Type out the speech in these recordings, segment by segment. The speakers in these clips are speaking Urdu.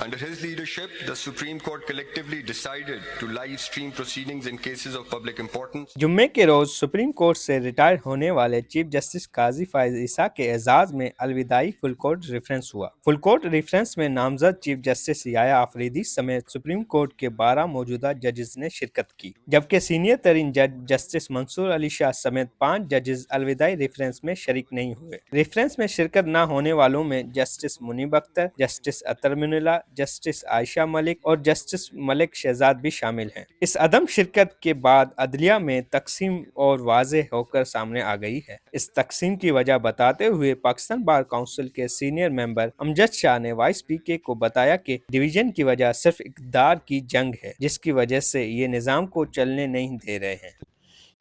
Under his leadership, the Supreme Court collectively decided to live stream proceedings in cases of public importance. جمعے کے روز سپریم کورٹ سے ریٹائر ہونے والے چیف جسٹس قاضی فائز عیسیٰ کے اعزاز میں الوداعی فل کورٹ ریفرنس ہوا۔ فل کورٹ ریفرنس میں نامزد چیف جسٹس یحییٰ آفریدی سمیت سپریم کورٹ کے 12 موجودہ ججز نے شرکت کی، جبکہ سینئر ترین جج جسٹس منصور علی شاہ سمیت 5 ججز الوداعی ریفرنس میں شریک نہیں ہوئے۔ ریفرنس میں شرکت نہ ہونے والوں میں جسٹس منیب اختر، جسٹس اطہر من اللہ، جسٹس عائشہ ملک اور جسٹس ملک شہزاد بھی شامل ہیں۔ اس عدم شرکت کے بعد عدلیہ میں تقسیم اور واضح ہو کر سامنے آ گئی ہے۔ اس تقسیم کی وجہ بتاتے ہوئے پاکستان بار کونسل کے سینئر ممبر امجد شاہ نے وائس پی کے کو بتایا کہ ڈویژن کی وجہ صرف اقتدار کی جنگ ہے، جس کی وجہ سے یہ نظام کو چلنے نہیں دے رہے ہیں۔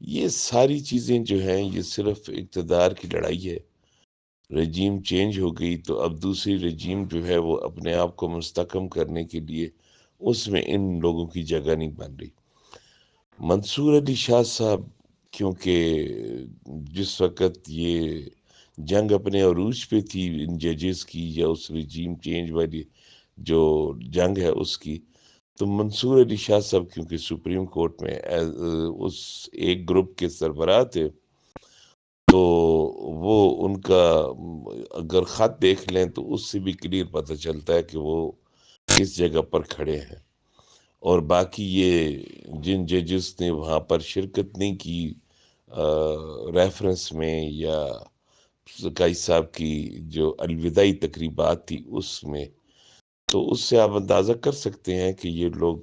یہ ساری چیزیں جو ہیں یہ صرف اقتدار کی لڑائی ہے۔ رجیم چینج ہو گئی تو اب دوسری رجیم جو ہے وہ اپنے آپ کو مستحکم کرنے کے لیے اس میں ان لوگوں کی جگہ نہیں بن رہی۔ منصور علی شاہ صاحب کیونکہ جس وقت یہ جنگ اپنے عروج پہ تھی ان ججز کی یا اس رجیم چینج والی جو جنگ ہے اس کی، تو منصور علی شاہ صاحب کیونکہ سپریم کورٹ میں اس ایک گروپ کے سربراہ تھے، تو وہ ان کا اگر خط دیکھ لیں تو اس سے بھی کلیئر پتہ چلتا ہے کہ وہ کس جگہ پر کھڑے ہیں۔ اور باقی یہ جن ججز نے وہاں پر شرکت نہیں کی ریفرنس میں یا قاضی صاحب کی جو الوداعی تقریبات تھی اس میں، تو اس سے آپ اندازہ کر سکتے ہیں کہ یہ لوگ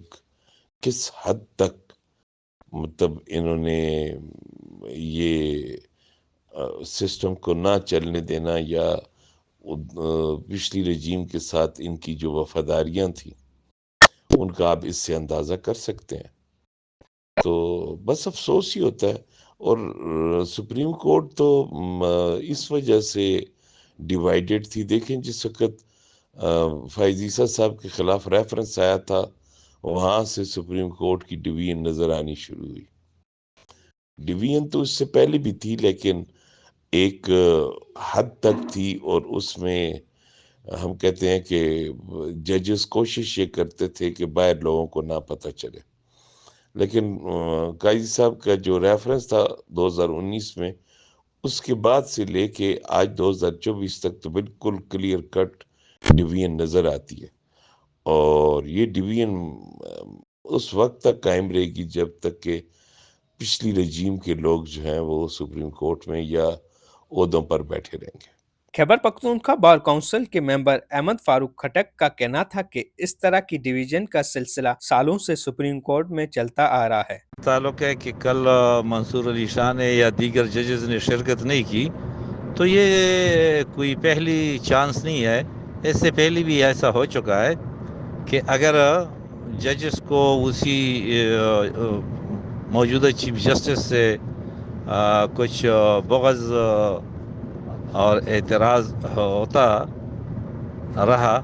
کس حد تک مطلب انہوں نے یہ سسٹم کو نہ چلنے دینا یا پچھلی رجیم کے ساتھ ان کی جو وفاداریاں تھیں ان کا آپ اس سے اندازہ کر سکتے ہیں۔ تو بس افسوس ہی ہوتا ہے۔ اور سپریم کورٹ تو اس وجہ سے ڈیوائیڈڈ تھی۔ دیکھیں جس وقت فائز عیسیٰ صاحب کے خلاف ریفرنس آیا تھا وہاں سے سپریم کورٹ کی ڈویژن نظر آنی شروع ہوئی۔ ڈویژن تو اس سے پہلے بھی تھی لیکن ایک حد تک تھی، اور اس میں ہم کہتے ہیں کہ ججز کوشش یہ کرتے تھے کہ باہر لوگوں کو نہ پتہ چلے، لیکن قاضی صاحب کا جو ریفرنس تھا 2019 میں، اس کے بعد سے لے کے آج 2024 تک تو بالکل کلیئر کٹ ڈویژن نظر آتی ہے، اور یہ ڈویژن اس وقت تک قائم رہے گی جب تک کہ پچھلی رجیم کے لوگ جو ہیں وہ سپریم کورٹ میں یا عہدوں پر بیٹھے رہیں گے۔ خیبر پختونخوا بار کونسل کے ممبر احمد فاروق کھٹک کا کہنا تھا کہ اس طرح کی ڈویژن کا سلسلہ سالوں سے سپریم کورٹ میں چلتا آ رہا ہے۔ تعلق ہے کہ کل منصور علی شاہ نے یا دیگر ججز نے شرکت نہیں کی تو یہ کوئی پہلی چانس نہیں ہے، اس سے پہلے بھی ایسا ہو چکا ہے کہ اگر ججز کو اسی موجودہ چیف جسٹس سے کچھ بغض اور اعتراض ہوتا رہا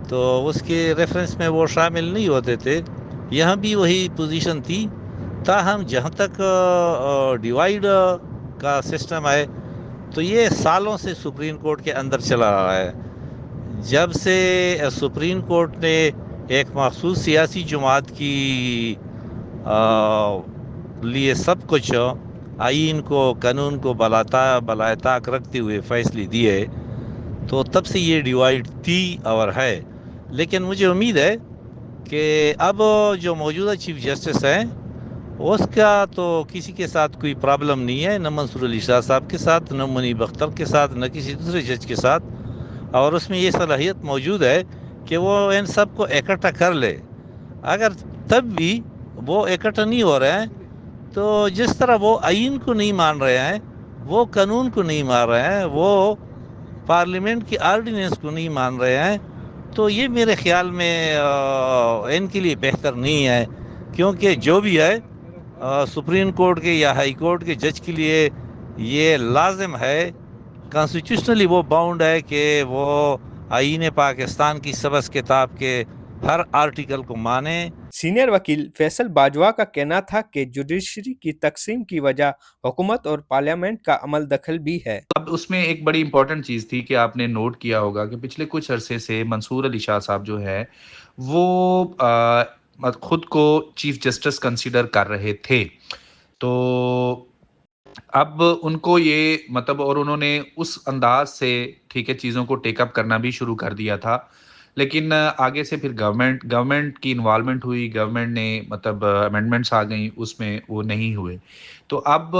تو اس کے ریفرنس میں وہ شامل نہیں ہوتے تھے۔ یہاں بھی وہی پوزیشن تھی، تاہم جہاں تک ڈیوائیڈ کا سسٹم ہے تو یہ سالوں سے سپریم کورٹ کے اندر چلا رہا ہے۔ جب سے سپریم کورٹ نے ایک مخصوص سیاسی جماعت کی لیے سب کچھ آئین کو قانون کو بالائے طاق رکھتے ہوئے فیصلے دیے تو تب سے یہ ڈیوائیڈ تھی اور ہے۔ لیکن مجھے امید ہے کہ اب جو موجودہ چیف جسٹس ہیں اس کا تو کسی کے ساتھ کوئی پرابلم نہیں ہے، نہ منصور علی شاہ صاحب کے ساتھ، نہ منیب اختر کے ساتھ، نہ کسی دوسرے جج کے ساتھ، اور اس میں یہ صلاحیت موجود ہے کہ وہ ان سب کو اکٹھا کر لے۔ اگر تب بھی وہ اکٹھا نہیں ہو رہے ہیں تو جس طرح وہ آئین کو نہیں مان رہے ہیں، وہ قانون کو نہیں مان رہے ہیں، وہ پارلیمنٹ کی آرڈیننس کو نہیں مان رہے ہیں، تو یہ میرے خیال میں ان کے لیے بہتر نہیں ہے، کیونکہ جو بھی ہے سپریم کورٹ کے یا ہائی کورٹ کے جج کے لیے یہ لازم ہے، کانسٹیٹیوشنلی وہ باؤنڈ ہے کہ وہ آئین پاکستان کی سبز کتاب کے ہر آرٹیکل کو مانیں. سینئر وکیل فیصل باجوہ کا کہنا تھا کہ جوڈیشری کی تقسیم کی وجہ حکومت اور پارلیمنٹ کا عمل دخل بھی ہے. اب اس میں ایک بڑی امپورٹنٹ چیز تھی کہ آپ نے نوٹ کیا ہوگا کہ پچھلے کچھ عرصے سے منصور علی شاہ صاحب جو ہے وہ خود کو چیف جسٹس کنسیڈر کر رہے تھے. تو اب ان کو یہ مطلب اور انہوں نے اس انداز سے ٹھیک ہے چیزوں کو ٹیک اپ کرنا بھی شروع کر دیا تھا. لیکن آگے سے پھر گورنمنٹ کی انوالومنٹ ہوئی, گورنمنٹ نے مطلب امینڈمنٹس آ گئیں, اس میں وہ نہیں ہوئے. تو اب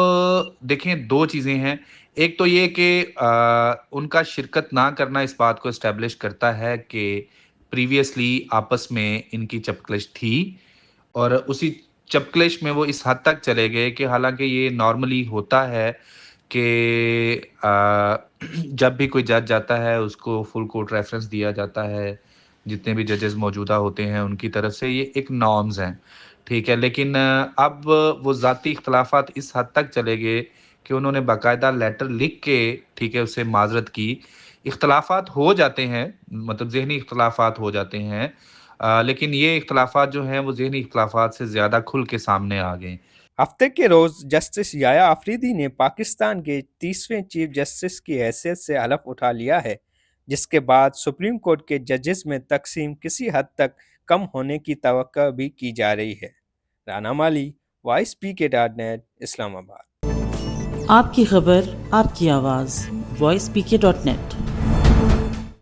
دیکھیں دو چیزیں ہیں. ایک تو یہ کہ ان کا شرکت نہ کرنا اس بات کو اسٹیبلش کرتا ہے کہ پریویسلی آپس میں ان کی چپکلش تھی, اور اسی چپکلش میں وہ اس حد تک چلے گئے کہ حالانکہ یہ نارملی ہوتا ہے کہ جب بھی کوئی جج جاتا ہے اس کو فل کورٹ ریفرنس دیا جاتا ہے, جتنے بھی ججز موجودہ ہوتے ہیں ان کی طرف سے, یہ ایک نارمز ہیں ٹھیک ہے. لیکن اب وہ ذاتی اختلافات اس حد تک چلے گئے کہ انہوں نے باقاعدہ لیٹر لکھ کے ٹھیک ہے اس سے معذرت کی. اختلافات ہو جاتے ہیں, مطلب ذہنی اختلافات ہو جاتے ہیں, لیکن یہ اختلافات جو ہیں وہ ذہنی اختلافات سے زیادہ کھل کے سامنے آ گئے. ہفتے کے روز جسٹس یحییٰ آفریدی نے پاکستان کے 30ویں چیف جسٹس کی حیثیت سے حلف اٹھا لیا ہے, جس کے بعد سپریم کورٹ کے ججز میں تقسیم کسی حد تک کم ہونے کی توقع بھی کی جا رہی ہے. رانا مالی, voicepk.net, اسلام آباد. آپ کی خبر آپ کی آواز voicepk.net.